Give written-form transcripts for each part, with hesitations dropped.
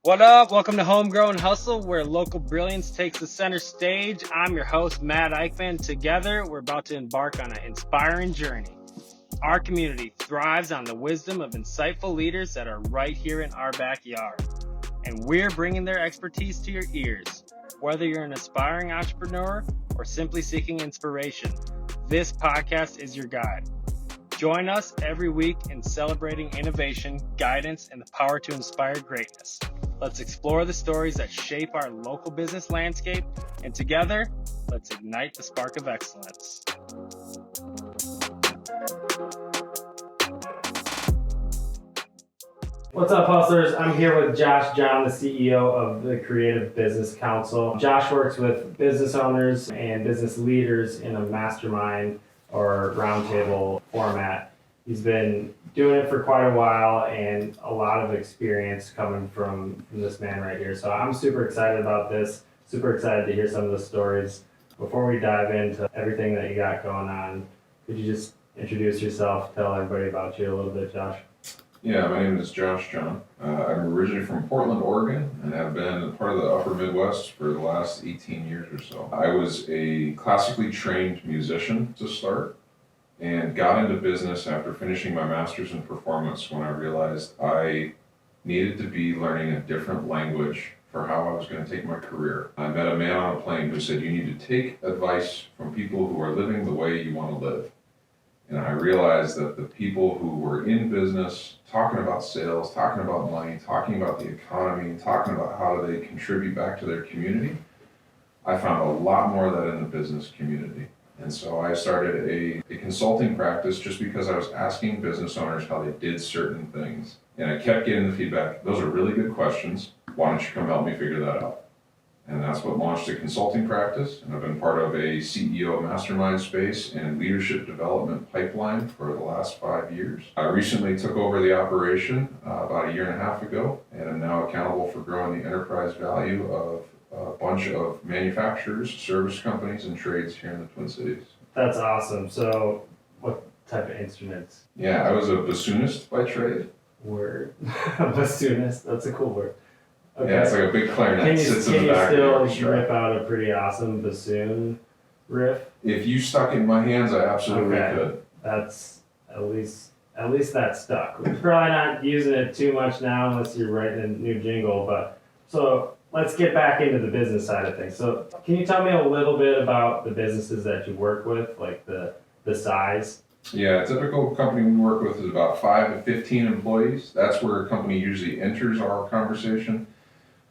What up? Welcome to Homegrown Hustle, where local brilliance takes the center stage. I'm your host, Matt Eickman. Together, we're about to embark on an inspiring journey. Our community thrives on the wisdom of insightful leaders that are right here in our backyard. And we're bringing their expertise to your ears. Whether you're an aspiring entrepreneur or simply seeking inspiration, this podcast is your guide. Join us every week in celebrating innovation, guidance, and the power to inspire greatness. Let's explore the stories that shape our local business landscape, and together, let's ignite the spark of excellence. What's up, hustlers? I'm here with Josh John, the CEO of the Creative Business Council. Josh works with business owners and business leaders in a mastermind or roundtable format. He's been doing it for quite a while and a lot of experience coming from this man right here. So I'm super excited about this, super excited to hear some of the stories. Before we dive into everything that you got going on, could you just introduce yourself, tell everybody about you a little bit, Josh? Yeah, my name is Josh John. I'm originally from Portland, Oregon, and have been a part of the upper Midwest for the last 18 years or so. I was a classically trained musician to start and got into business after finishing my master's in performance when I realized I needed to be learning a different language for how I was going to take my career. I met a man on a plane who said, you need to take advice from people who are living the way you want to live. And I realized that the people who were in business, talking about sales, talking about money, talking about the economy, talking about how do they contribute back to their community, I found a lot more of that in the business community. And so I started a consulting practice just because I was asking business owners how they did certain things. And I kept getting the feedback, those are really good questions. Why don't you come help me figure that out? And that's what launched a consulting practice. And I've been part of a CEO Mastermind space and leadership development pipeline for the last 5 years. I recently took over the operation about a year and a half ago, and I'm now accountable for growing the enterprise value of a bunch of manufacturers, service companies, and trades here in the Twin Cities. That's awesome. So what type of instruments? Yeah, I was a bassoonist by trade. Word. Bassoonist, that's a cool word. Okay. Yeah, it's like a big clarinet. Can sits you in the back of the still orchestra. rip out a pretty awesome bassoon riff? If you stuck it in my hands, I absolutely could. That's at least that stuck. We're probably not using it too much now unless you're writing a new jingle, but so let's get back into the business side of things. So can you tell me a little bit about the businesses that you work with, like the size? Yeah, a typical company we work with is about 5 to 15 employees. That's where a company usually enters our conversation.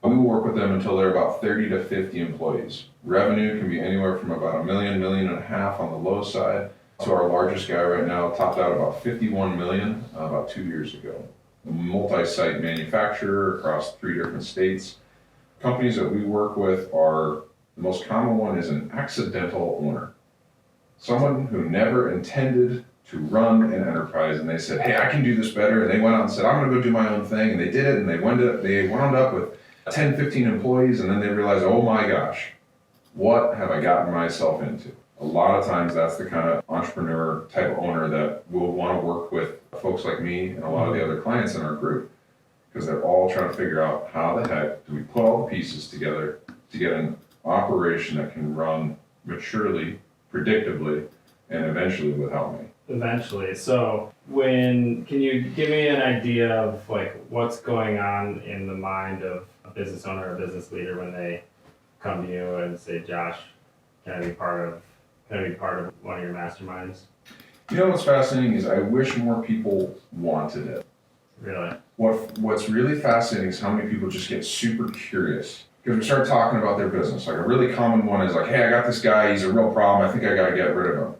We work with them until they're about 30 to 50 employees. Revenue can be anywhere from about $1 million, $1.5 million on the low side. So our largest guy right now topped out about $51 million about 2 years ago. A multi-site manufacturer across 3 different states. Companies that we work with are, the most common one is an accidental owner. Someone who never intended to run an enterprise, and they said, hey, I can do this better. And they went out and said, I'm going to go do my own thing. And they did it, and they wound up with 10, 15 employees, and then they realize, oh my gosh, what have I gotten myself into? A lot of times that's the kind of entrepreneur type owner that will want to work with folks like me and a lot of the other clients in our group, because they're all trying to figure out how the heck do we put all the pieces together to get an operation that can run maturely, predictably, and eventually without me. Eventually. So can you give me an idea of like what's going on in the mind of a business owner or a business leader when they come to you and say, Josh, can I be part of one of your masterminds? You know what's fascinating is I wish more people wanted it. Really? What's really fascinating is how many people just get super curious. Because we start talking about their business. Like a really common one is like, hey, I got this guy, he's a real problem, I think I gotta get rid of him.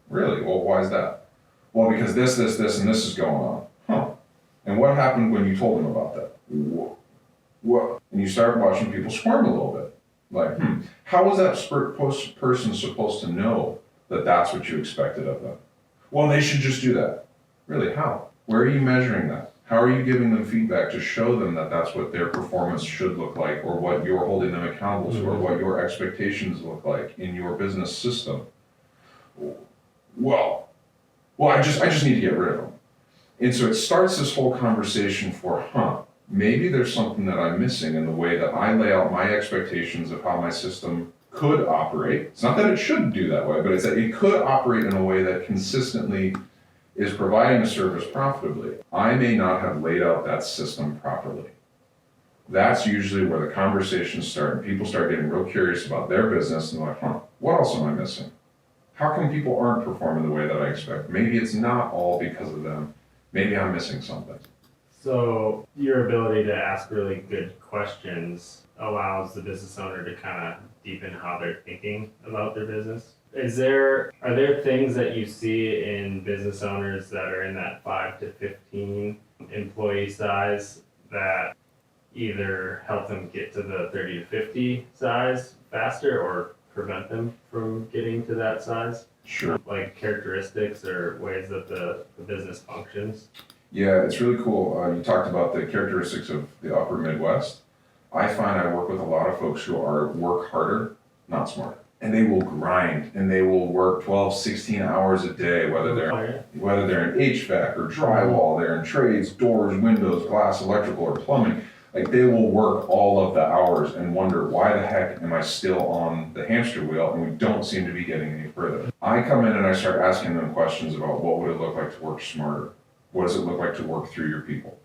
Really? Well, why is that? Well, because this, and this is going on. Huh. And what happened when you told them about that? What? And you start watching people squirm a little bit. Like, how was that person supposed to know that that's what you expected of them? Well, they should just do that. Really, how? Where are you measuring that? How are you giving them feedback to show them that that's what their performance should look like, or what you're holding them accountable to, or what your expectations look like in your business system? Well, I just need to get rid of them. And so it starts this whole conversation for, maybe there's something that I'm missing in the way that I lay out my expectations of how my system could operate. It's not that it should do that way, but it's that it could operate in a way that consistently is providing a service profitably. I may not have laid out that system properly. That's usually where the conversations start and people start getting real curious about their business and like, what else am I missing? How come people aren't performing the way that I expect? Maybe it's not all because of them. Maybe I'm missing something. So your ability to ask really good questions allows the business owner to kind of deepen how they're thinking about their business. Are there things that you see in business owners that are in that 5 to 15 employee size that either help them get to the 30 to 50 size faster or prevent them from getting to that size? Sure. Like characteristics or ways that the business functions? Yeah, it's really cool. You talked about the characteristics of the upper Midwest. I find I work with a lot of folks who work harder, not smarter. And they will grind and they will work 12, 16 hours a day, whether they're in HVAC or drywall, they're in trades, doors, windows, glass, electrical, or plumbing. Like they will work all of the hours and wonder, why the heck am I still on the hamster wheel and we don't seem to be getting any further. I come in and I start asking them questions about what would it look like to work smarter? What does it look like to work through your people?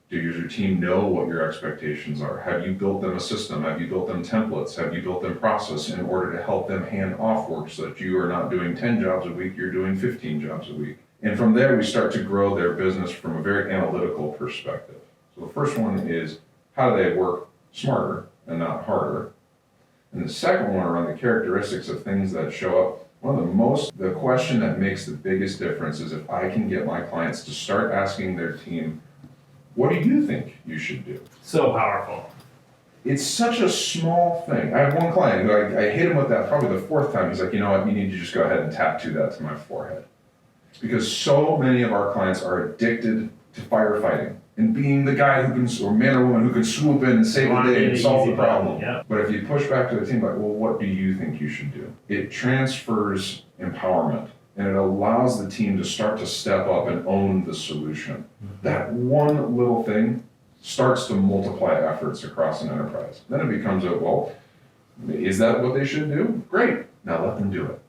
Does your team know what your expectations are? Have you built them a system? Have you built them templates? Have you built them process in order to help them hand off work so that you are not doing 10 jobs a week, you're doing 15 jobs a week? And from there, we start to grow their business from a very analytical perspective. So the first one is, how do they work smarter and not harder? And the second one around the characteristics of things that show up. The question that makes the biggest difference is if I can get my clients to start asking their team, what do you think you should do? So powerful. It's such a small thing. I have one client who I hit him with that probably the fourth time. He's like, you know what, you need to just go ahead and tattoo that to my forehead. Because so many of our clients are addicted to firefighting and being the guy who can, or man or woman who can swoop in and save the day and solve the problem. Yep. But if you push back to the team, like, well, what do you think you should do? It transfers empowerment and it allows the team to start to step up and own the solution. Mm-hmm. That one little thing starts to multiply efforts across an enterprise. Then it becomes is that what they should do? Great, now let them do it.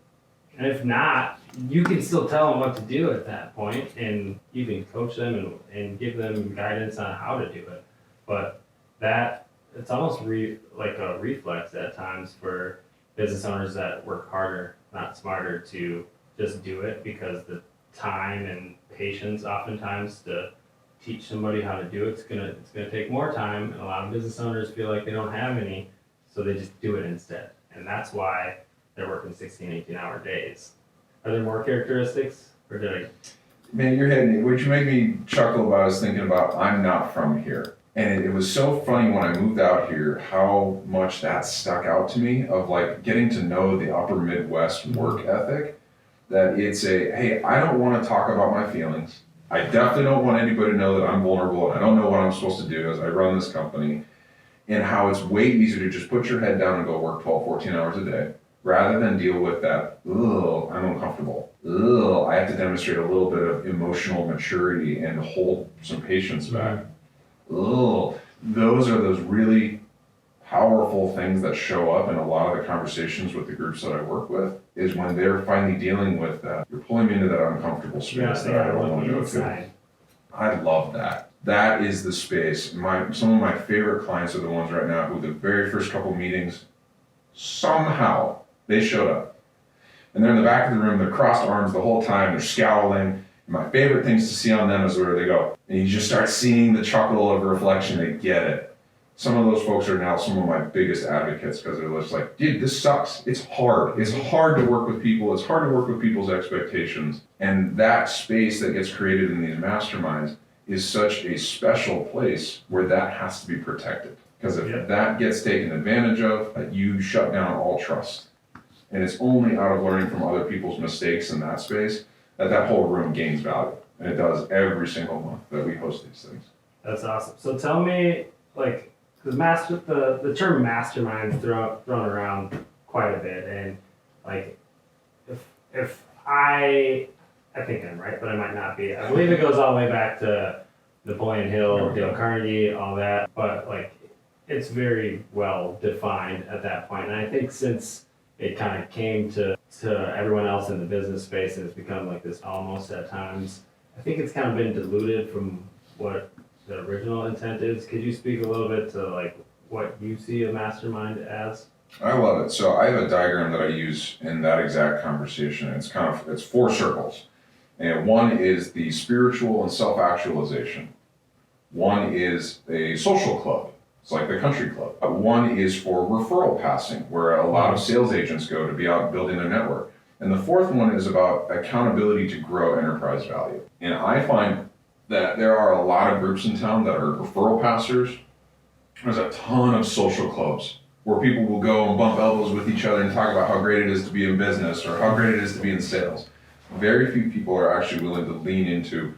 And if not, you can still tell them what to do at that point, and you can coach them and give them guidance on how to do it. But it's almost like a reflex at times for business owners that work harder, not smarter, to just do it, because the time and patience oftentimes to teach somebody how to do it, it's gonna take more time, and a lot of business owners feel like they don't have any, so they just do it instead. And that's why they're working 16, 18-hour days. Are there more characteristics, or did I? Man, you're hitting it. What you made me chuckle about is thinking about, I'm not from here. And it was so funny when I moved out here, how much that stuck out to me of like getting to know the upper Midwest work ethic, that it's hey, I don't want to talk about my feelings. I definitely don't want anybody to know that I'm vulnerable and I don't know what I'm supposed to do as I run this company, and how it's way easier to just put your head down and go work 12, 14 hours a day, rather than deal with that, I'm uncomfortable. I have to demonstrate a little bit of emotional maturity and hold some patience back. Those are those really powerful things that show up in a lot of the conversations with the groups that I work with, is when they're finally dealing with that. You're pulling me into that uncomfortable space that I don't want to go to. I love that. That is the space. Some of my favorite clients are the ones right now who the very first couple meetings, somehow they showed up. And they're in the back of the room, they're crossed arms the whole time, they're scowling. And my favorite things to see on them is where they go. And you just start seeing the chuckle of reflection, they get it. Some of those folks are now some of my biggest advocates, because they're just like, dude, this sucks. It's hard. It's hard to work with people. It's hard to work with people's expectations. And that space that gets created in these masterminds is such a special place where that has to be protected. Because if that gets taken advantage of, you shut down all trust. And it's only out of learning from other people's mistakes in that space that whole room gains value. And it does every single month that we host these things. That's awesome. So tell me, like, because the term mastermind thrown around quite a bit, and like, if I think I'm right, but I might not be. I believe it goes all the way back to Napoleon Hill, Dale Carnegie, all that, but like it's very well defined at that point. And I think since it kind of came to everyone else in the business space and it's become like this almost at times, I think it's kind of been diluted from what the original intent is. Could you speak a little bit to like what you see a mastermind as? I love it. So I have a diagram that I use in that exact conversation. It's 4 circles. And one is the spiritual and self-actualization. One is a social club. It's like the country club. One is for referral passing, where a lot of sales agents go to be out building their network. And the fourth one is about accountability to grow enterprise value. And I find that there are a lot of groups in town that are referral passers. There's a ton of social clubs where people will go and bump elbows with each other and talk about how great it is to be in business or how great it is to be in sales. Very few people are actually willing to lean into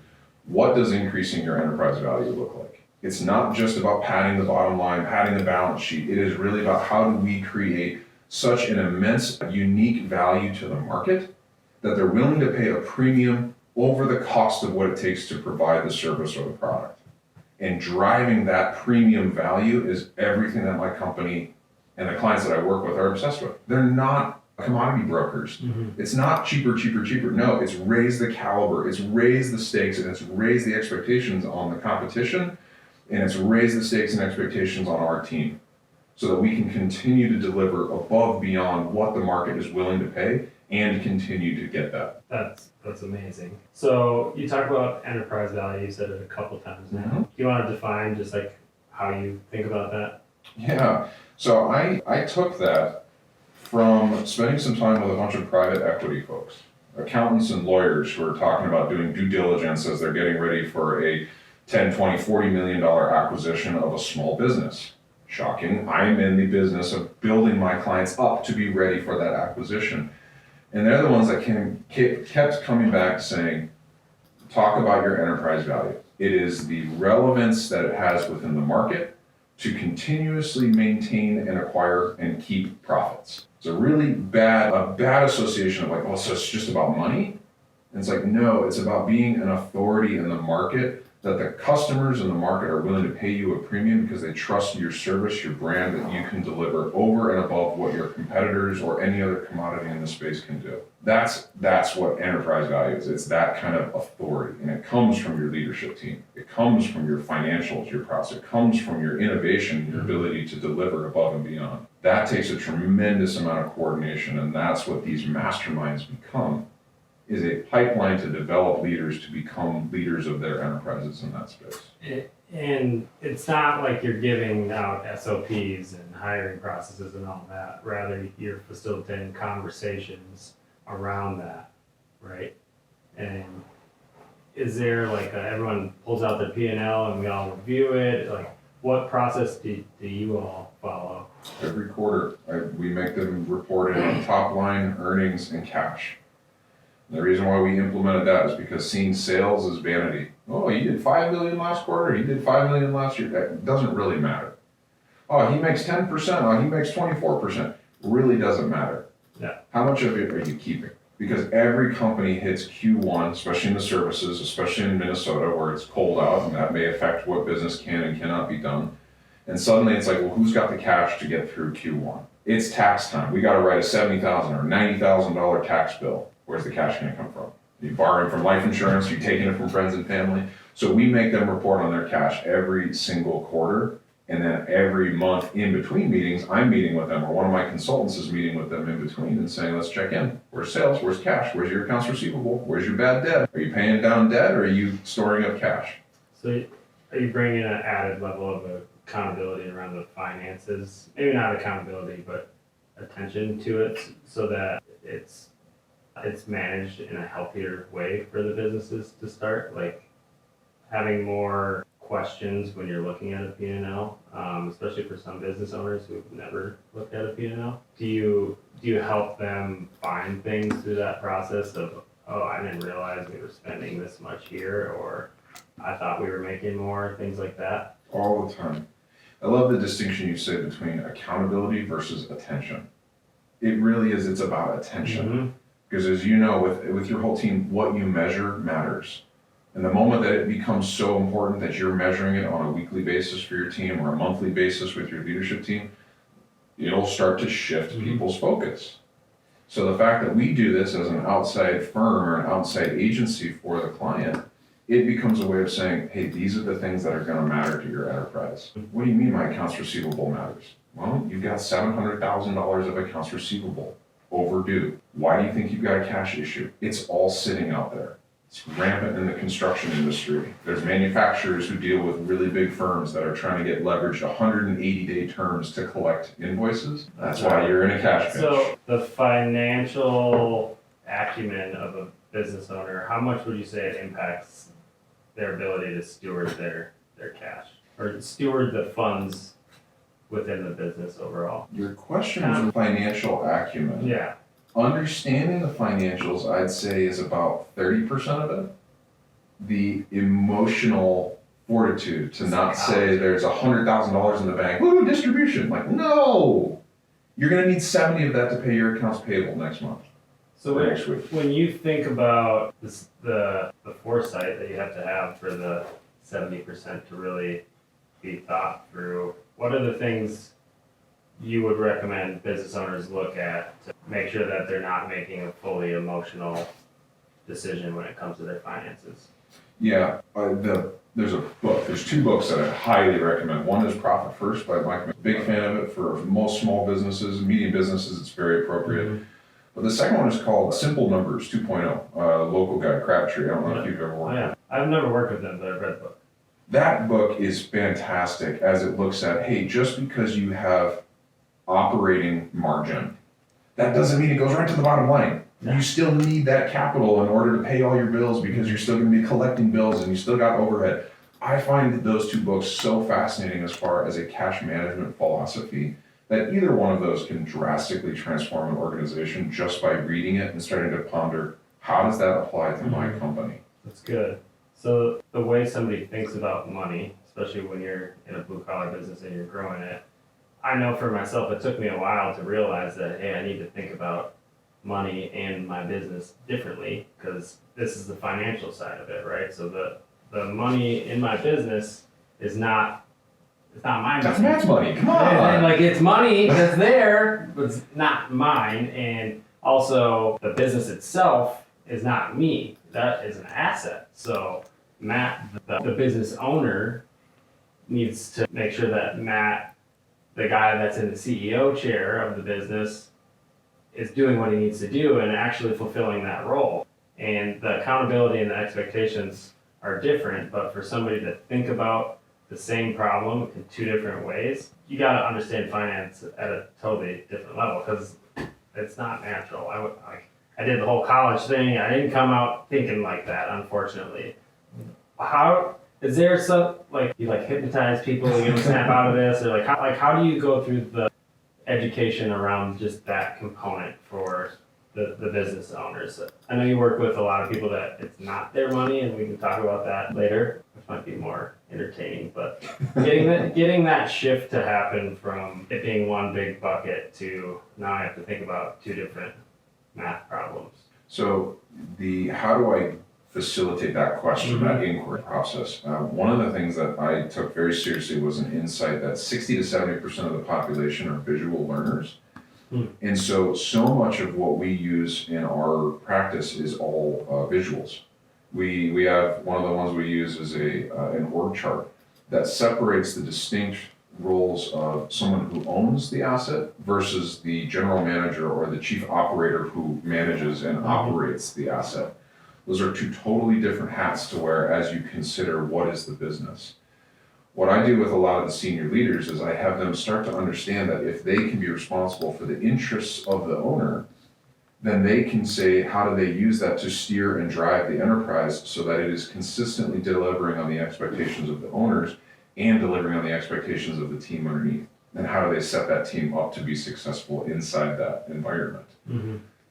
what does increasing your enterprise value look like. It's not just about padding the bottom line, padding the balance sheet. It is really about how do we create such an immense, unique value to the market that they're willing to pay a premium over the cost of what it takes to provide the service or the product. And driving that premium value is everything that my company and the clients that I work with are obsessed with. They're not commodity brokers. Mm-hmm. It's not cheaper. No, it's raise the caliber, it's raise the stakes, and it's raise the expectations on the competition, and it's raise the stakes and expectations on our team so that we can continue to deliver above beyond what the market is willing to pay and continue to get that. That's amazing. So you talk about enterprise value, you said it a couple times now. Mm-hmm. Do you want to define just like how you think about that? Yeah, so I took that from spending some time with a bunch of private equity folks, accountants and lawyers who are talking about doing due diligence as they're getting ready for a 10, 20, $40 million acquisition of a small business. Shocking, I'm in the business of building my clients up to be ready for that acquisition. And they're the ones that kept coming back saying, talk about your enterprise value. It is the relevance that it has within the market to continuously maintain and acquire and keep profits. It's a really bad association of like, oh, so it's just about money? And it's like, no, it's about being an authority in the market that the customers in the market are willing to pay you a premium because they trust your service, your brand, that you can deliver over and above what your competitors or any other commodity in the space can do. That's what enterprise value is. It's that kind of authority, and it comes from your leadership team. It comes from your financials, your process. It comes from your innovation, your ability to deliver above and beyond. That takes a tremendous amount of coordination, and that's what these masterminds become. Is a pipeline to develop leaders to become leaders of their enterprises in that space. And it's not like you're giving out SOPs and hiring processes and all that. Rather, you're facilitating conversations around that, right? And is there like everyone pulls out their P&L and we all review it? Like, what process do you all follow? Every quarter, we make them report it on top line, earnings, and cash. The reason why we implemented that is because seeing sales is vanity. Oh, you did $5 million last quarter, you did $5 million last year. That doesn't really matter. Oh, he makes 10%, oh, he makes 24%. Really doesn't matter. Yeah. How much of it are you keeping? Because every company hits Q1, especially in the services, especially in Minnesota where it's cold out, and that may affect what business can and cannot be done. And suddenly it's like, well, who's got the cash to get through Q1? It's tax time. We got to write a $70,000 or $90,000 tax bill. Where's the cash going to come from? Are you borrowing from life insurance? Are you taking it from friends and family? So we make them report on their cash every single quarter. And then every month in between meetings, I'm meeting with them, or one of my consultants is meeting with them in between and saying, let's check in. Where's sales? Where's cash? Where's your accounts receivable? Where's your bad debt? Are you paying down debt, or are you storing up cash? So are you bringing an added level of accountability around the finances? Maybe not accountability, but attention to it so that it's managed in a healthier way for the businesses to start, like having more questions when you're looking at a P&L, especially for some business owners who've never looked at a P&L. Do you help them find things through that process of, oh, I didn't realize we were spending this much here, or I thought we were making more, things like that? All the time. I love the distinction you say between accountability versus attention. It really is, it's about attention. Mm-hmm. Because as you know, with your whole team, what you measure matters. And the moment that it becomes so important that you're measuring it on a weekly basis for your team or a monthly basis with your leadership team, it'll start to shift people's focus. So the fact that we do this as an outside firm or an outside agency for the client, it becomes a way of saying, hey, these are the things that are going to matter to your enterprise. What do you mean my accounts receivable matters? Well, you've got $700,000 of accounts receivable overdue. Why do you think you've got a cash issue? It's all sitting out there. It's rampant in the construction industry. There's manufacturers who deal with really big firms that are trying to get leveraged 180-day terms to collect invoices. That's why you're in a cash pinch. So the financial acumen of a business owner, how much would you say it impacts their ability to steward their cash or steward the funds within the business overall? Your question is financial acumen. Yeah. Understanding the financials, I'd say, is about 30% of it. The emotional fortitude to not say there's $100,000 in the bank, woo, distribution. Like, no! You're going to need 70 of that to pay your accounts payable next month. So when you think about this, the foresight that you have to have for the 70% to really be thought through, what are the things you would recommend business owners look at to make sure that they're not making a fully emotional decision when it comes to their finances? Yeah, there's two books that I highly recommend. One is Profit First by Mike. I'm a big fan of it for most small businesses, medium businesses. It's very appropriate. But the second one is called Simple Numbers 2.0, local guy, Crabtree. I don't know if you've ever worked with it. I've never worked with them, but I've read the book. That book is fantastic as it looks at, hey, just because you have operating margin, that doesn't mean it goes right to the bottom line. You still need that capital in order to pay all your bills because you're still going to be collecting bills and you still got overhead. I find those two books so fascinating as far as a cash management philosophy that either one of those can drastically transform an organization just by reading it and starting to ponder, how does that apply to my company? That's good. So the way somebody thinks about money, especially when you're in a blue collar business and you're growing it, I know for myself, it took me a while to realize that, hey, I need to think about money and my business differently because this is the financial side of it, right? So the money in my business is not, it's not my money. That's Matt's money, come on! And like it's money that's there, but it's not mine. And also the business itself is not me. That is an asset. So Matt, the business owner, needs to make sure that Matt, the guy that's in the CEO chair of the business, is doing what he needs to do and actually fulfilling that role. And the accountability and the expectations are different, but for somebody to think about the same problem in two different ways, you got to understand finance at a totally different level because it's not natural. I did the whole college thing. I didn't come out thinking like that, unfortunately. How is there some you hypnotize people, snap out of this, or how do you go through the education around just that component for the business owners? I know you work with a lot of people that it's not their money, and we can talk about that later, which might be more entertaining. But getting that shift to happen from it being one big bucket to now I have to think about two different math problems. So how do I facilitate that question, that inquiry process? One of the things that I took very seriously was an insight that 60 to 70% of the population are visual learners. And so much of what we use in our practice is all visuals. We have, one of the ones we use is an org chart that separates the distinct roles of someone who owns the asset versus the general manager or the chief operator who manages and operates the asset. Those are two totally different hats to wear as you consider what is the business. What I do with a lot of the senior leaders is I have them start to understand that if they can be responsible for the interests of the owner, then they can say, how do they use that to steer and drive the enterprise so that it is consistently delivering on the expectations of the owners and delivering on the expectations of the team underneath. And how do they set that team up to be successful inside that environment?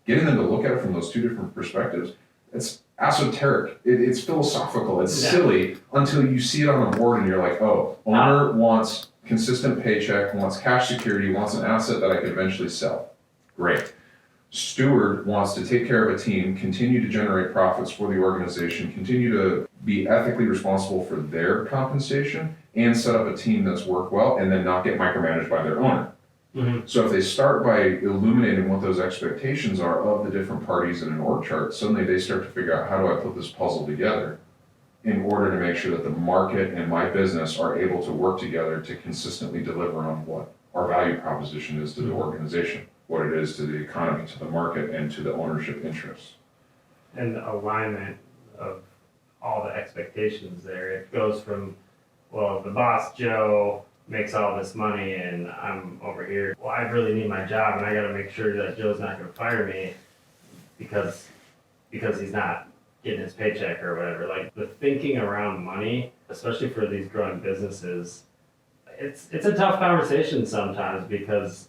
Getting them to look at it from those two different perspectives, it's esoteric, it's philosophical, it's silly until you see it on a board and you're like, oh, owner wants consistent paycheck, wants cash security, wants an asset that I could eventually sell. Great. steward wants to take care of a team, continue to generate profits for the organization, continue to be ethically responsible for their compensation, and set up a team that's worked well, and then not get micromanaged by their owner. Mm-hmm. So if they start by illuminating what those expectations are of the different parties in an org chart, suddenly they start to figure out, how do I put this puzzle together in order to make sure that the market and my business are able to work together to consistently deliver on what our value proposition is to the organization, what it is to the economy, to the market, and to the ownership interests. And the alignment of all the expectations there. It goes from, well, the boss, Joe, makes all this money and I'm over here. Well, I really need my job and I got to make sure that Joe's not going to fire me because he's not getting his paycheck or whatever. Like the thinking around money, especially for these growing businesses, it's a tough conversation sometimes, because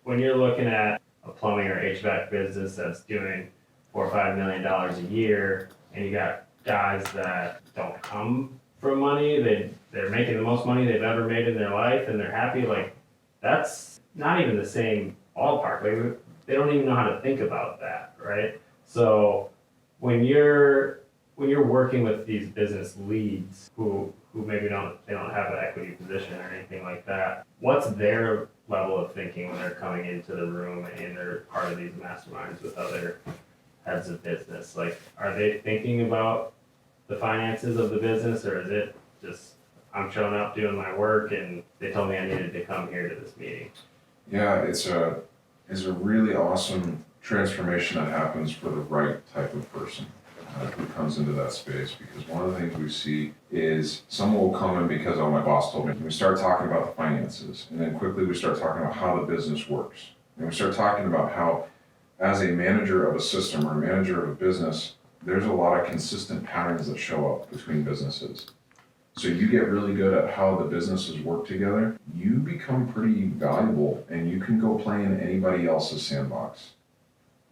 when you're looking at a plumbing or HVAC business that's doing $4 or $5 million a year, and you got guys that don't come from money, they're making the most money they've ever made in their life, and they're happy. Like that's not even the same ballpark. Like they don't even know how to think about that, right? So when you're working with these business leads who maybe don't have an equity position or anything like that, what's their level of thinking when they're coming into the room and they're part of these masterminds with other heads of business? Like, are they thinking about the finances of the business, or is it just, I'm showing up doing my work and they told me I needed to come here to this meeting? Yeah, it's a really awesome transformation that happens for the right type of person who comes into that space, because one of the things we see is someone will come in because, oh, my boss told me. And we start talking about the finances, and then quickly we start talking about how the business works. And we start talking about how, as a manager of a system or a manager of a business, there's a lot of consistent patterns that show up between businesses. So you get really good at how the businesses work together, you become pretty valuable and you can go play in anybody else's sandbox.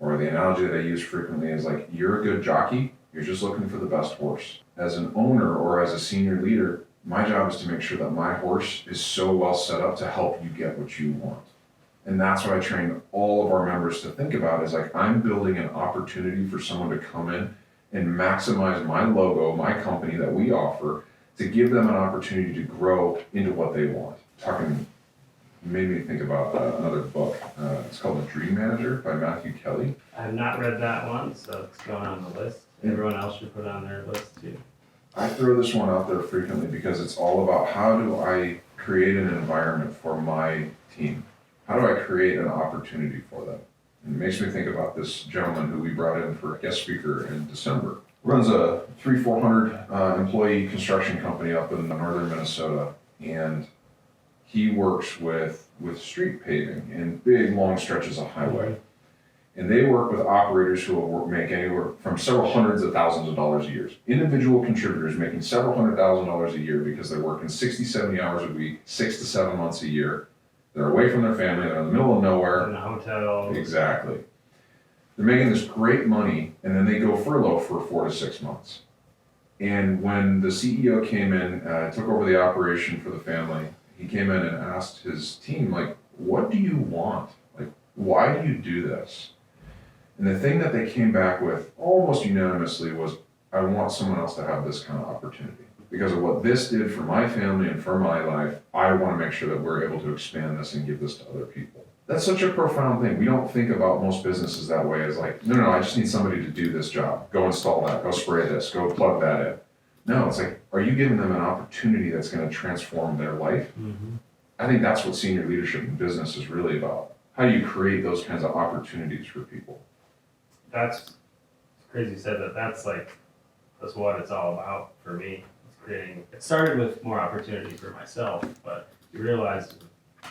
Or the analogy that I use frequently is like, you're a good jockey, you're just looking for the best horse. As an owner or as a senior leader, my job is to make sure that my horse is so well set up to help you get what you want. And that's what I train all of our members to think about, is like, I'm building an opportunity for someone to come in and maximize my logo, my company that we offer, to give them an opportunity to grow into what they want. Made me think about another book. It's called The Dream Manager by Matthew Kelly. I have not read that one, so it's going on the list. Everyone else should put it on their list too. I throw this one out there frequently because it's all about, how do I create an environment for my team? How do I create an opportunity for them? And it makes me think about this gentleman who we brought in for a guest speaker in December. Runs a 300-400 employee construction company up in northern Minnesota, and he works with street paving and big long stretches of highway. And they work with operators who will make anywhere from several hundreds of thousands of dollars a year. Individual contributors making several $100,000 a year because they're working 60, 70 hours a week, 6 to 7 months a year. They're away from their family, they're in the middle of nowhere. In a hotel. Exactly. They're making this great money, and then they go furlough for 4 to 6 months. And when the CEO came in, took over the operation for the family, he came in and asked his team, like, what do you want? Like, why do you do this? And the thing that they came back with almost unanimously was, I want someone else to have this kind of opportunity. Because of what this did for my family and for my life, I want to make sure that we're able to expand this and give this to other people. That's such a profound thing. We don't think about most businesses that way, as like, no, I just need somebody to do this job. Go install that, go spray this, go plug that in. No, it's like, are you giving them an opportunity that's going to transform their life? Mm-hmm. I think that's what senior leadership in business is really about. How do you create those kinds of opportunities for people? That's crazy you said that. That's what it's all about for me. It started with more opportunity for myself, but you realize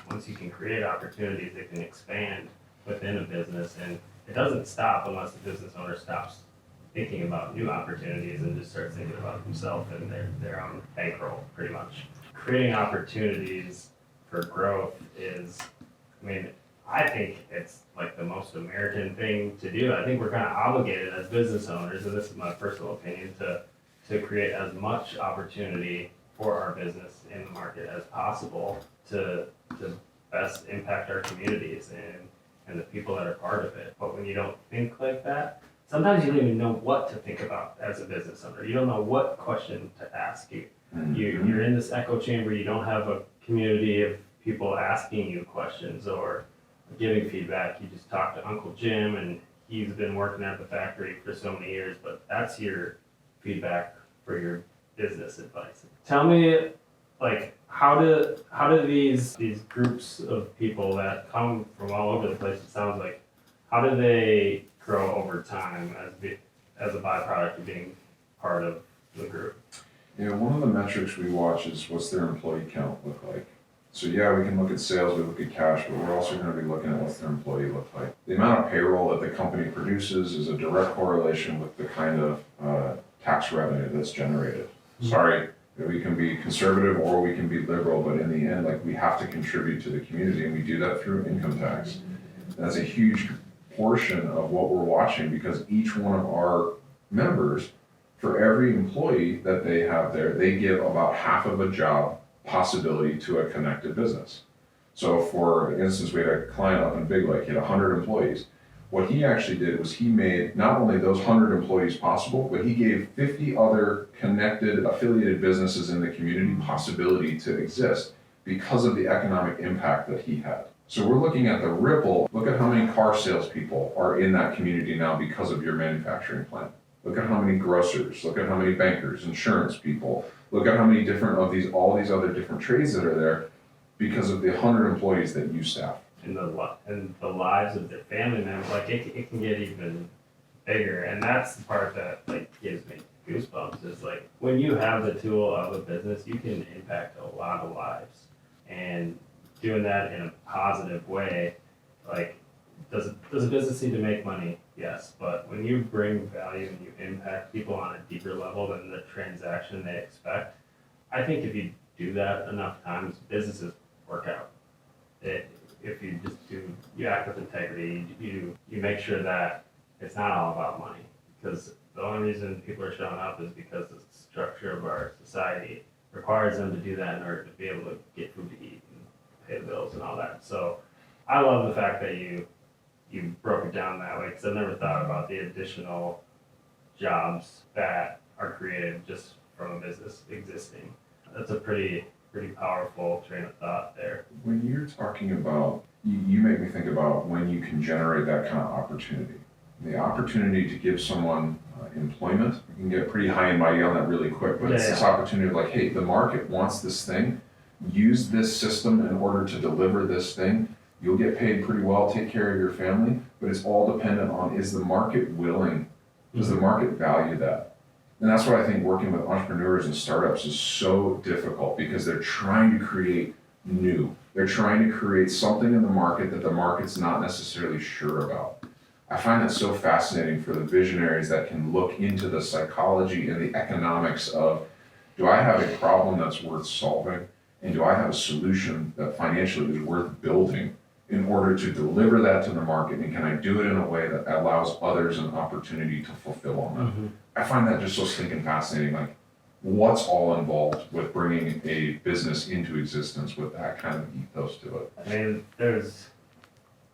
once you can create opportunities, it can expand within a business, and it doesn't stop unless the business owner stops thinking about new opportunities and just starts thinking about themselves and their own bankroll, pretty much. Creating opportunities for growth is, I think it's like the most American thing to do. I think we're kind of obligated as business owners, and this is my personal opinion, to create as much opportunity for our business in the market as possible to best impact our communities. And and the people that are part of it. But when you don't think like that, sometimes you don't even know what to think about as a business owner. You don't know what question to ask you. You're in this echo chamber. You don't have a community of people asking you questions or giving feedback. You just talk to Uncle Jim, and he's been working at the factory for so many years, but that's your feedback for your business advice. Tell me, like, how do these groups of people that come from all over the place, it sounds like, how do they grow over time as a byproduct of being part of the group? Yeah, one of the metrics we watch is what's their employee count look like. So yeah, we can look at sales, we look at cash, but we're also going to be looking at what's their employee look like. The amount of payroll that the company produces is a direct correlation with the kind of tax revenue that's generated. Sorry, we can be conservative or we can be liberal, but in the end, like, we have to contribute to the community, and we do that through income tax. And that's a huge portion of what we're watching, because each one of our members, for every employee that they have there, they give about half of a job possibility to a connected business. So for instance, we had a client up in Big Lake, he had 100 employees. What he actually did was he made not only those 100 employees possible, but he gave 50 other connected, affiliated businesses in the community possibility to exist because of the economic impact that he had. So we're looking at the ripple. Look at how many car salespeople are in that community now because of your manufacturing plant. Look at how many grocers, look at how many bankers, insurance people, look at how many different of all these other different trades that are there because of the 100 employees that you staff. And the lives of their family members, like, it can get even bigger. And that's the part that, like, gives me goosebumps, is like, when you have the tool of a business, you can impact a lot of lives. And doing that in a positive way, like, does a business need to make money? Yes, but when you bring value and you impact people on a deeper level than the transaction they expect, I think if you do that enough times, businesses work out. If you act with integrity, you make sure that it's not all about money, because the only reason people are showing up is because the structure of our society requires them to do that in order to be able to get food to eat and pay the bills and all that. So I love the fact that you broke it down that way, because I've never thought about the additional jobs that are created just from a business existing. That's a pretty powerful train of thought there. When you're talking about, you make me think about when you can generate that kind of opportunity. The opportunity to give someone employment, you can get pretty high and mighty on that really quick, but it's this opportunity of like, hey, the market wants this thing, use this system in order to deliver this thing. You'll get paid pretty well, take care of your family, but it's all dependent on, is the market willing? Does the market value that? And that's why I think working with entrepreneurs and startups is so difficult, because they're trying to create new. They're trying to create something in the market that the market's not necessarily sure about. I find that so fascinating for the visionaries that can look into the psychology and the economics of, do I have a problem that's worth solving? And do I have a solution that financially is worth building in order to deliver that to the market? And can I do it in a way that allows others an opportunity to fulfill on that? Mm-hmm. I find that just so stinking fascinating. Like, what's all involved with bringing a business into existence with that kind of ethos to it? I mean, there's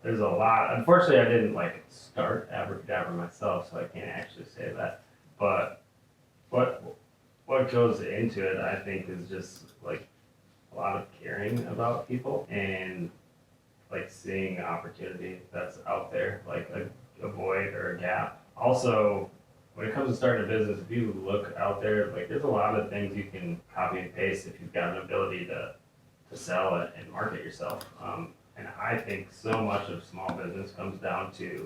a lot. Unfortunately, I didn't start Abracadabra myself, so I can't actually say that. But what goes into it, I think, is just like a lot of caring about people and like seeing opportunity that's out there, like a void or a gap. Also, when it comes to starting a business, if you look out there, like, there's a lot of things you can copy and paste if you've got an ability to sell it and market yourself. And I think so much of small business comes down to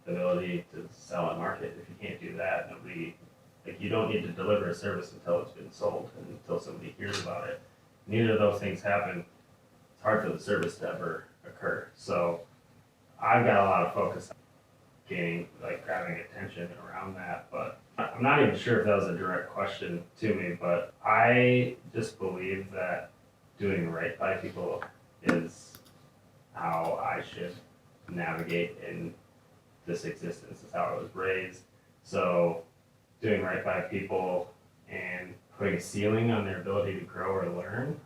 the ability to sell and market. If you can't do that, you don't need to deliver a service until it's been sold and until somebody hears about it. Neither of those things happen. It's hard for the service to ever occur. So I've got a lot of focus on grabbing attention around that, but I'm not even sure if that was a direct question to me, but I just believe that doing right by people is how I should navigate in this existence. Is how I was raised. So doing right by people and putting a ceiling on their ability to grow or learn,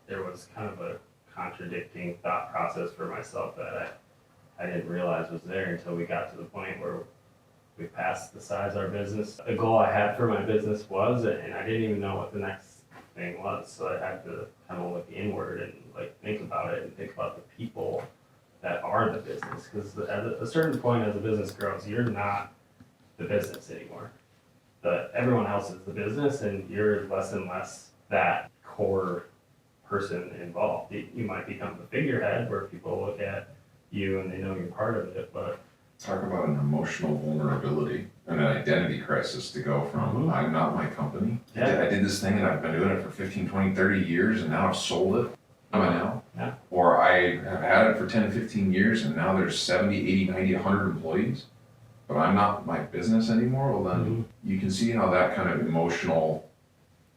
there was kind of a contradicting thought process for myself that I I didn't realize was there until we got to the point where we passed the size of our business. A goal I had for my business was, and I didn't even know what the next thing was. So I had to kind of look inward and like think about it and think about the people that are the business. Because at a certain point as the business grows, you're not the business anymore. Everyone else is the business, and you're less and less that core person involved. You might become the figurehead where people look at you and they know you're part of it, but Talk about an emotional vulnerability and an identity crisis to go from I'm not my company. Yeah. I did this thing and I've been doing it for 15, 20, 30 years and now I've sold it. Am I now? Yeah. Or I have had it for 10, 15 years and now there's 70, 80, 90, 100 employees, but I'm not my business anymore. Well, then you can see how that kind of emotional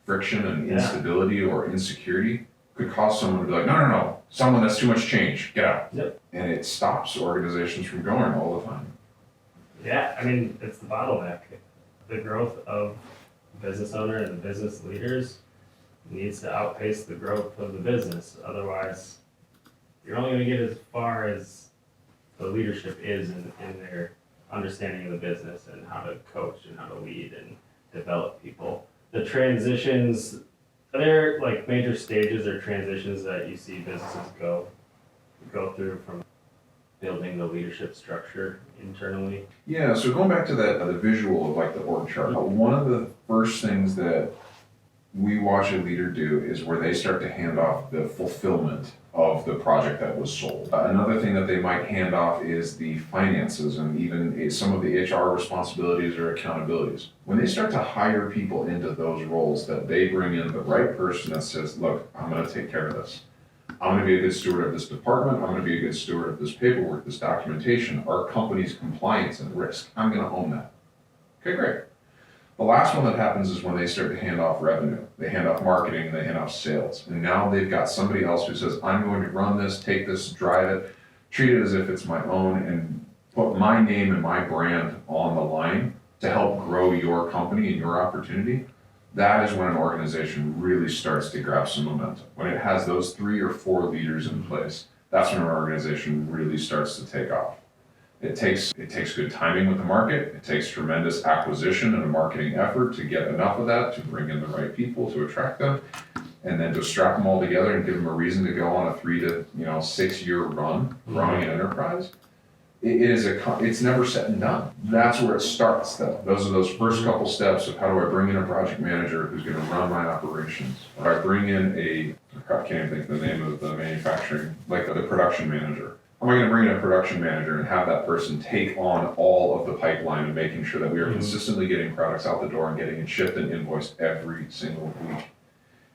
friction and instability or insecurity could cause someone to be like, no, someone that's too much change, get out. Yep. And it stops organizations from going all the time. yeah, I mean, it's the bottleneck. The growth of the business owner and the business leaders needs to outpace the growth of the business. Otherwise, you're only going to get as far as the leadership is in their understanding of the business and how to coach and how to lead and develop people. The transitions, they're like major stages or transitions that you see businesses go through from building the leadership structure internally. Yeah, so going back to that, the visual of like the org chart, one of the first things that we watch a leader do is where they start to hand off the fulfillment of the project that was sold. Another thing that they might hand off is the finances and even some of the HR responsibilities or accountabilities. When they start to hire people into those roles, that they bring in the right person that says, look, I'm going to take care of this. I'm going to be a good steward of this department. I'm going to be a good steward of this paperwork, this documentation, our company's compliance and risk. I'm going to own that. Okay, great. The last one that happens is when they start to hand off revenue. They hand off marketing, they hand off sales. And now they've got somebody else who says, I'm going to run this, take this, drive it, treat it as if it's my own, and put my name and my brand on the line to help grow your company and your opportunity. That is when an organization really starts to grab some momentum. When it has those 3 or 4 leaders in place, that's when an organization really starts to take off. It takes good timing with the market. It takes tremendous acquisition and a marketing effort to get enough of that, to bring in the right people, to attract them, and then to strap them all together and give them a reason to go on a 3 to 6 year run growing an enterprise. It's never said and done. That's where it starts though. Those are those first couple steps of how do I bring in a project manager who's going to run my operations? Or I bring in I can't even think of the name of the manufacturing, like the production manager. Am I going to bring in a production manager and have that person take on all of the pipeline and making sure that we are consistently getting products out the door and getting it shipped and invoiced every single week?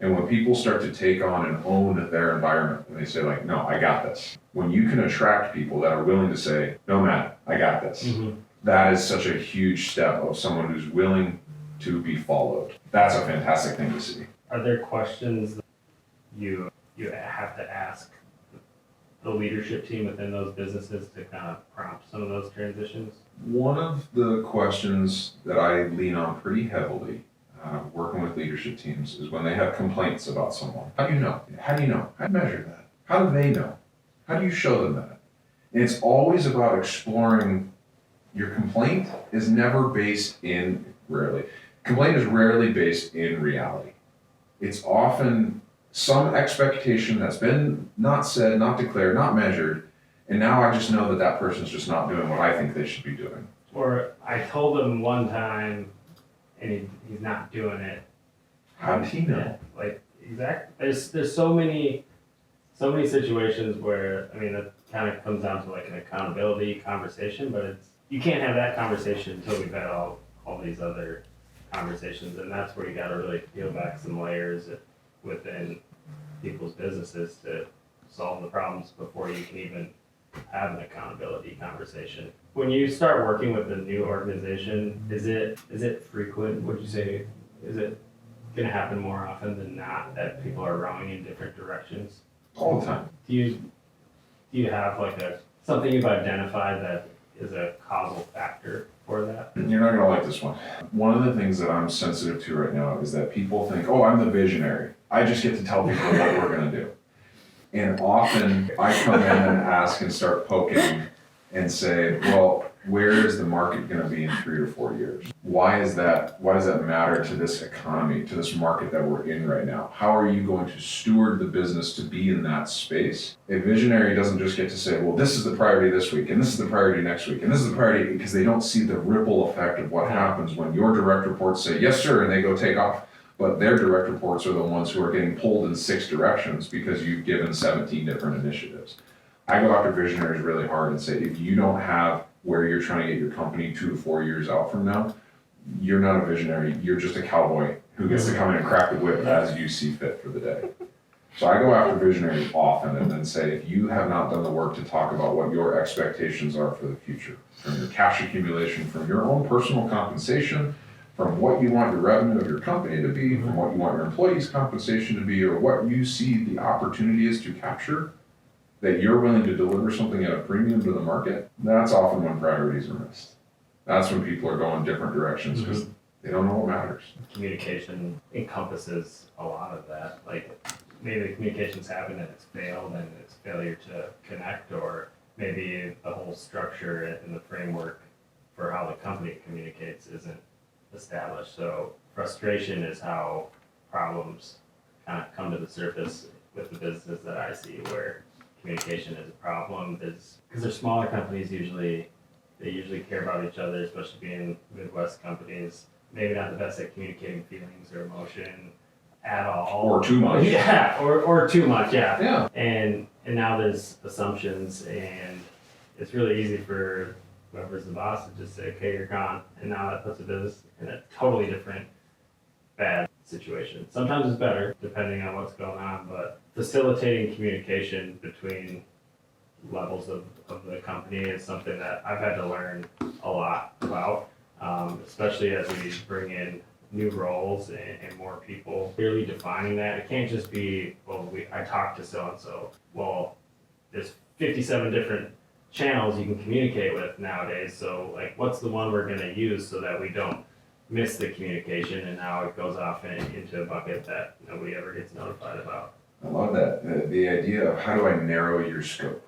And when people start to take on and own their environment, and they say like, no, I got this. When you can attract people that are willing to say, no, Matt, I got this. That is such a huge step of someone who's willing to be followed. That's a fantastic thing to see. Are there questions that you have to ask the leadership team within those businesses to kind of prompt some of those transitions? One of the questions that I lean on pretty heavily working with leadership teams is when they have complaints about someone. How do you know? How do you know? How do you measure that? How do they know? How do you show them that? And it's always about exploring. Your complaint is never complaint is rarely based in reality. It's often some expectation that's been not said, not declared, not measured, and now I just know that person's just not doing what I think they should be doing. Or I told him one time and he's not doing it. How did he know? Yeah, like exactly. There's so many situations where it kind of comes down to like an accountability conversation, but you can't have that conversation until we've had all these other conversations, and that's where you got to really peel back some layers within people's businesses to solve the problems before you can even have an accountability conversation. When you start working with a new organization, is it frequent? Would you say, is it going to happen more often than not that people are rowing in different directions? All the time. Do you have like something you've identified that is a causal factor for that? You're not going to like this one. One of the things that I'm sensitive to right now is that people think, oh, I'm the visionary. I just get to tell people what we're going to do. And often I come in and ask and start poking and say, well, where is the market going to be in 3 or 4 years? Why does that matter to this economy, to this market that we're in right now? How are you going to steward the business to be in that space? A visionary doesn't just get to say, well, this is the priority this week, and this is the priority next week, and this is the priority, because they don't see the ripple effect of what happens when your direct reports say, yes, sir, and they go take off. But their direct reports are the ones who are getting pulled in 6 directions because you've given 17 different initiatives. I go after visionaries really hard and say, if you don't have where you're trying to get your company 2 to 4 years out from now, you're not a visionary. You're just a cowboy who gets to come in and crack the whip as you see fit for the day. So I go after visionaries often and then say, if you have not done the work to talk about what your expectations are for the future, from your cash accumulation, from your own personal compensation, from what you want your revenue of your company to be, from what you want your employees' compensation to be, or what you see the opportunity is to capture, that you're willing to deliver something at a premium to the market, that's often when priorities are missed. That's when people are going different directions because they don't know what matters. Communication encompasses a lot of that. Like maybe the communication's happened and it's failed and it's failure to connect, or maybe the whole structure and the framework for how the company communicates isn't established. So frustration is how problems kind of come to the surface with the businesses that I see where communication is a problem, is because they're smaller companies usually care about each other, especially being Midwest companies. Maybe not the best at communicating feelings or emotion at all. Or too much. Yeah, or too much, yeah. Yeah. And now there's assumptions, and it's really easy for whoever's the boss to just say, okay, you're gone. And now that puts the business in a totally different bad situation. Sometimes it's better, depending on what's going on, but facilitating communication between levels of the company is something that I've had to learn a lot about, especially as we bring in new roles and more people. Clearly defining that. It can't just be, well, I talked to so-and-so. Well, there's 57 different channels you can communicate with nowadays, so like what's the one we're going to use so that we don't miss the communication and now it goes off into a bucket that nobody ever gets notified about. I love that. The idea of how do I narrow your scope?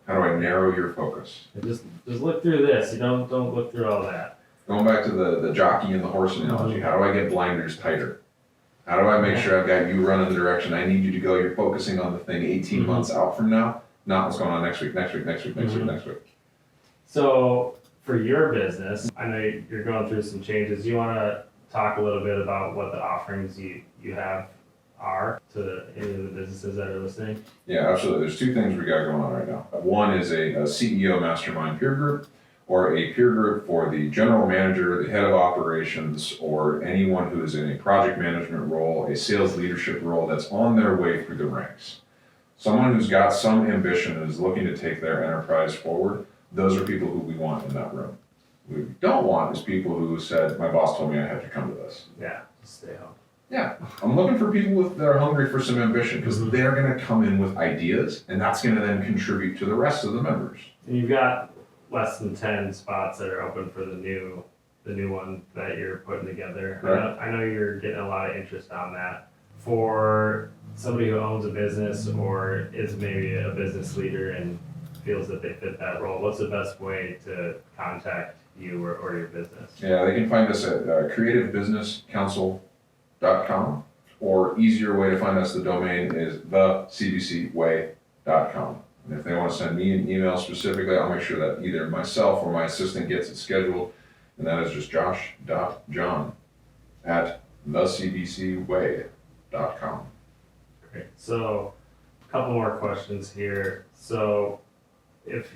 How do I narrow your focus? Just look through this. You don't look through all that. Going back to the jockey and the horse analogy, how do I get blinders tighter? How do I make sure I've got you running the direction I need you to go? You're focusing on the thing 18 months out from now, not what's going on next week. So for your business, I know you're going through some changes. You want to talk a little bit about what the offerings you have are to any of the businesses that are listening? Yeah, absolutely. There's 2 things we got going on right now. One is a CEO mastermind peer group, or a peer group for the general manager, the head of operations, or anyone who is in a project management role, a sales leadership role that's on their way through the ranks. Someone who's got some ambition and is looking to take their enterprise forward, those are people who we want in that room. What we don't want is people who said, my boss told me I have to come to this. Yeah, just stay home. Yeah, I'm looking for people that are hungry for some ambition, because they're going to come in with ideas, and that's going to then contribute to the rest of the members. And you've got less than 10 spots that are open for the new one that you're putting together. Right. I know you're getting a lot of interest on that. For somebody who owns a business or is maybe a business leader and feels that they fit that role, what's the best way to contact you or your business? Yeah, they can find us at creativebusinesscouncil.com, or easier way to find us, the domain is thecbcway.com. And if they want to send me an email specifically, I'll make sure that either myself or my assistant gets it scheduled, and that is just josh.john@thecbcway.com. Great. So a couple more questions here. So if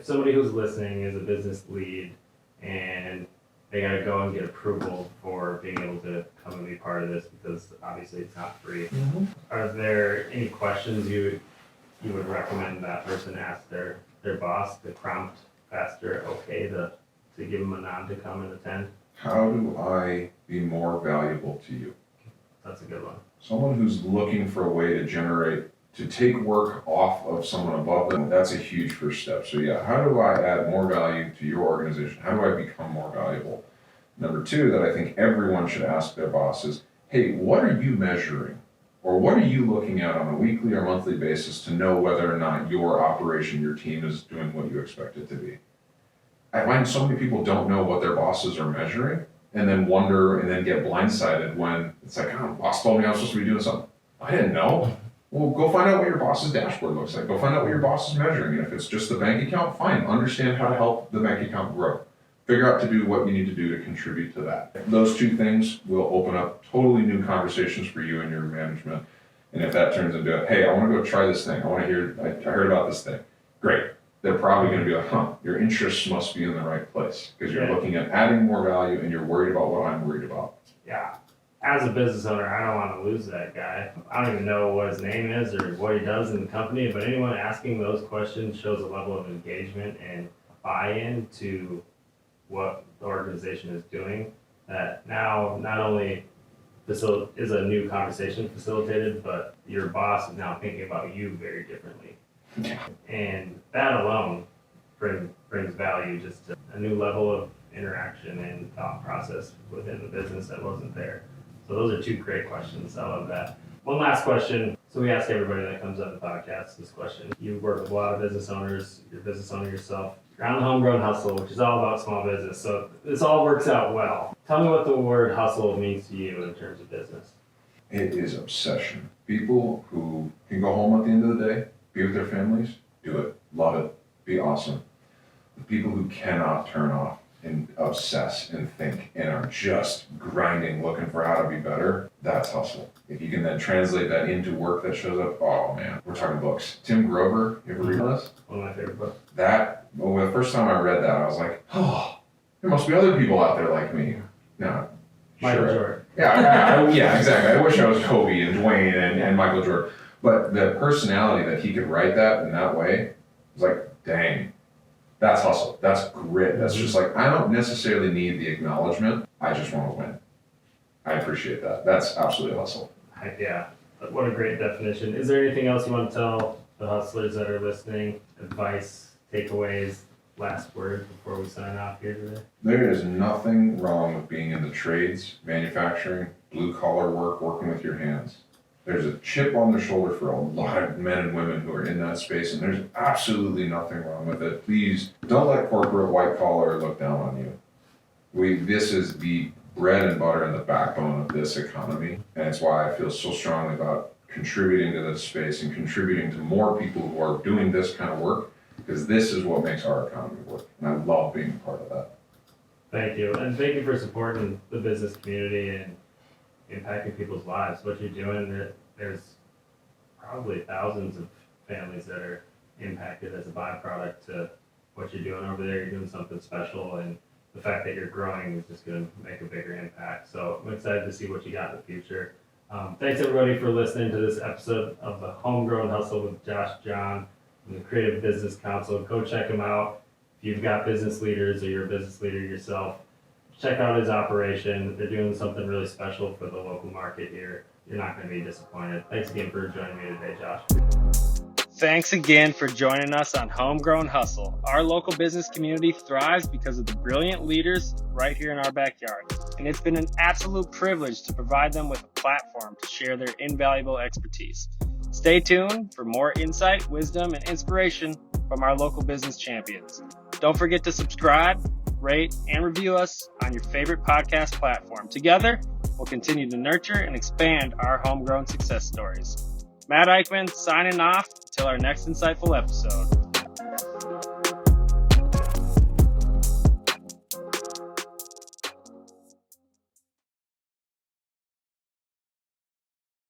somebody who's listening is a business lead and they got to go and get approval for being able to come and be part of this, because obviously it's not free. Are there any questions you would recommend that person ask their boss to prompt faster okay to give them a nod to come and attend? How do I be more valuable to you? That's a good one. Someone who's looking for a way to take work off of someone above them, that's a huge first step. So yeah, how do I add more value to your organization? How do I become more valuable? Number 2 that I think everyone should ask their boss is, hey, what are you measuring Or what are you looking at on a weekly or monthly basis to know whether or not your operation, your team is doing what you expect it to be? I find so many people don't know what their bosses are measuring and then wonder and then get blindsided when it's like, oh, boss told me I was supposed to be doing something. I didn't know. Well, go find out what your boss's dashboard looks like. Go find out what your boss is measuring. And if it's just the bank account, fine. Understand how to help the bank account grow. Figure out to do what you need to do to contribute to that. Those two things will open up totally new conversations for you and your management. And if that turns into, hey, I want to go try this thing. I heard about this thing. Great. They're probably going to be like, your interests must be in the right place because you're looking at adding more value and you're worried about what I'm worried about. Yeah. As a business owner, I don't want to lose that guy. I don't even know what his name is or what he does in the company, but anyone asking those questions shows a level of engagement and buy-in to what the organization is doing that now not only is a new conversation facilitated, but your boss is now thinking about you very differently. Yeah. And that alone brings value, just a new level of interaction and thought process within the business that wasn't there. So those are two great questions. I love that. One last question. So we ask everybody that comes on the podcast this question. You work with a lot of business owners. You're a business owner yourself. You're on the Homegrown Hustle, which is all about small business. So this all works out well. Tell me what the word hustle means to you in terms of business. It is obsession. People who can go home at the end of the day, be with their families, do it, love it, be awesome. The people who cannot turn off and obsess and think and are just grinding, looking for how to be better, that's hustle. If you can then translate that into work that shows up, oh man, we're talking books. Tim Grover, you ever read this? One of my favorite books. The first time I read that, I was like, oh, there must be other people out there like me. No. Michael Jordan. Yeah, exactly. I wish I was Kobe and Dwayne and Michael Jordan. But the personality that he could write that in that way was like, dang, that's hustle. That's grit. That's just like, I don't necessarily need the acknowledgement. I just want to win. I appreciate that. That's absolutely hustle. Yeah. What a great definition. Is there anything else you want to tell the hustlers that are listening? Advice, takeaways, last word before we sign off here today? There is nothing wrong with being in the trades, manufacturing, blue-collar work, working with your hands. There's a chip on their shoulder for a lot of men and women who are in that space, and there's absolutely nothing wrong with it. Please don't let corporate white-collar look down on you. This is the bread and butter and the backbone of this economy, and it's why I feel so strongly about contributing to this space and contributing to more people who are doing this kind of work, because this is what makes our economy work, and I love being a part of that. Thank you, and thank you for supporting the business community and impacting people's lives. What you're doing, there's probably thousands of families that are impacted as a byproduct to what you're doing over there. You're doing something special, and the fact that you're growing is just going to make a bigger impact. So I'm excited to see what you got in the future. Thanks everybody for listening to this episode of the Homegrown Hustle with Josh John from the Creative Business Council. Go check him out. If you've got business leaders or you're a business leader yourself, check out his operation. They're doing something really special for the local market here. You're not going to be disappointed. Thanks again for joining me today, Josh. Thanks again for joining us on Homegrown Hustle. Our local business community thrives because of the brilliant leaders right here in our backyard. And it's been an absolute privilege to provide them with a platform to share their invaluable expertise. Stay tuned for more insight, wisdom, and inspiration from our local business champions. Don't forget to subscribe, rate, and review us on your favorite podcast platform. Together, we'll continue to nurture and expand our homegrown success stories. Matt Eickman signing off until our next insightful episode.